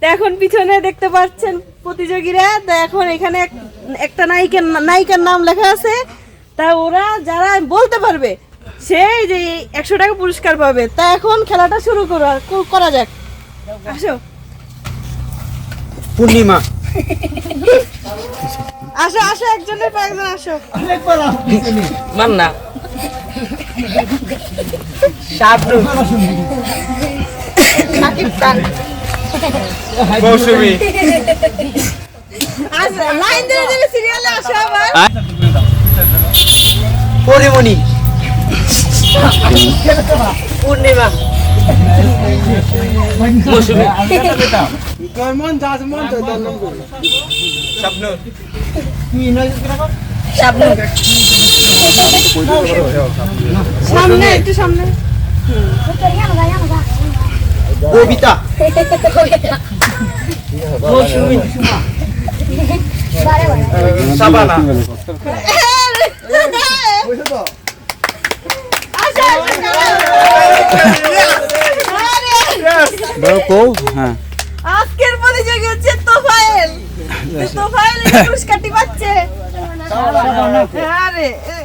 তো এখন পিছনে দেখতে পাচ্ছেন প্রতিযোগীরা, তো এখন এখানে একটা নায়িকার নাম লেখা আছে, তা ওরা যারা বলতে পারবে সেই যে 100 টাকা পুরস্কার পাবে। তা এখন খেলাটা শুরু করা যাক। আসো পূর্ণিমা, আসো আসো, একজনের পর একজন আসো। মান্না, শাবনূর, সাকিব খান, মৌসুমী, আচ্ছা লাইন ধরে ধরে সিরিয়ালে আসো আবার। পরিমণি, পূর্ণিমা, মৌসুমী, শাবনূর, শাবনূর, সামনে একটু সামনে। কবিতা, মৌসুমী, শাবানা, আজকের প্রতিযোগী হচ্ছে তোফায়েল। তোফায়েল এই পুরস্কারটি পাচ্ছে। আরে